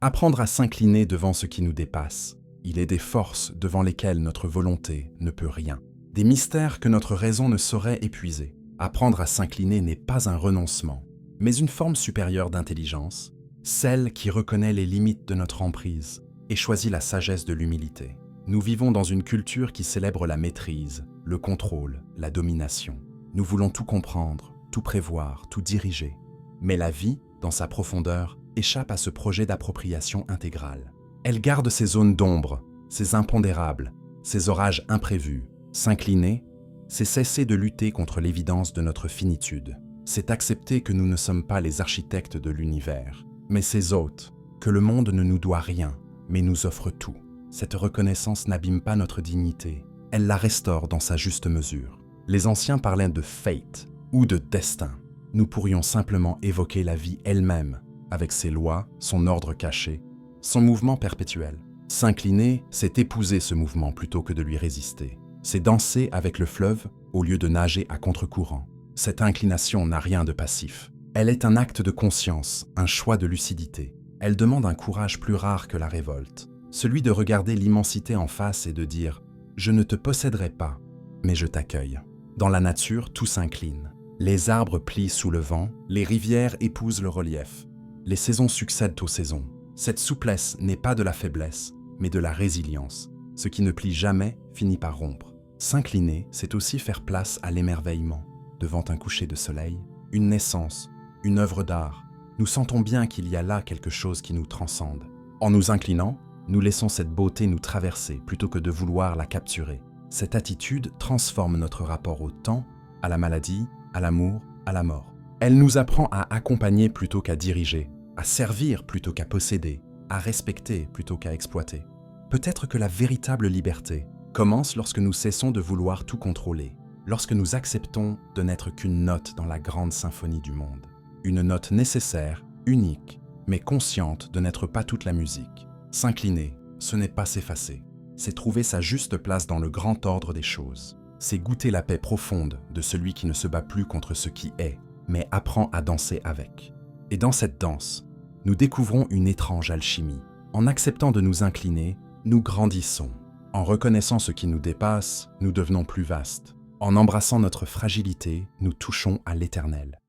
Apprendre à s'incliner devant ce qui nous dépasse. Il est des forces devant lesquelles notre volonté ne peut rien. Des mystères que notre raison ne saurait épuiser. Apprendre à s'incliner n'est pas un renoncement, mais une forme supérieure d'intelligence, celle qui reconnaît les limites de notre emprise et choisit la sagesse de l'humilité. Nous vivons dans une culture qui célèbre la maîtrise, le contrôle, la domination. Nous voulons tout comprendre, tout prévoir, tout diriger. Mais la vie, dans sa profondeur, échappe à ce projet d'appropriation intégrale. Elle garde ses zones d'ombre, ses impondérables, ses orages imprévus. S'incliner, c'est cesser de lutter contre l'évidence de notre finitude. C'est accepter que nous ne sommes pas les architectes de l'univers, mais ses hôtes, que le monde ne nous doit rien, mais nous offre tout. Cette reconnaissance n'abîme pas notre dignité, elle la restaure dans sa juste mesure. Les anciens parlaient de fate ou de destin. Nous pourrions simplement évoquer la vie elle-même, avec ses lois, son ordre caché, son mouvement perpétuel. S'incliner, c'est épouser ce mouvement plutôt que de lui résister. C'est danser avec le fleuve au lieu de nager à contre-courant. Cette inclination n'a rien de passif. Elle est un acte de conscience, un choix de lucidité. Elle demande un courage plus rare que la révolte, celui de regarder l'immensité en face et de dire « Je ne te posséderai pas, mais je t'accueille ». Dans la nature, tout s'incline. Les arbres plient sous le vent, les rivières épousent le relief. Les saisons succèdent aux saisons. Cette souplesse n'est pas de la faiblesse, mais de la résilience. Ce qui ne plie jamais finit par rompre. S'incliner, c'est aussi faire place à l'émerveillement. Devant un coucher de soleil, une naissance, une œuvre d'art, nous sentons bien qu'il y a là quelque chose qui nous transcende. En nous inclinant, nous laissons cette beauté nous traverser plutôt que de vouloir la capturer. Cette attitude transforme notre rapport au temps, à la maladie, à l'amour, à la mort. Elle nous apprend à accompagner plutôt qu'à diriger, à servir plutôt qu'à posséder, à respecter plutôt qu'à exploiter. Peut-être que la véritable liberté commence lorsque nous cessons de vouloir tout contrôler, lorsque nous acceptons de n'être qu'une note dans la grande symphonie du monde. Une note nécessaire, unique, mais consciente de n'être pas toute la musique. S'incliner, ce n'est pas s'effacer, c'est trouver sa juste place dans le grand ordre des choses. C'est goûter la paix profonde de celui qui ne se bat plus contre ce qui est, mais apprend à danser avec. Et dans cette danse, nous découvrons une étrange alchimie. En acceptant de nous incliner, nous grandissons. En reconnaissant ce qui nous dépasse, nous devenons plus vastes. En embrassant notre fragilité, nous touchons à l'éternel.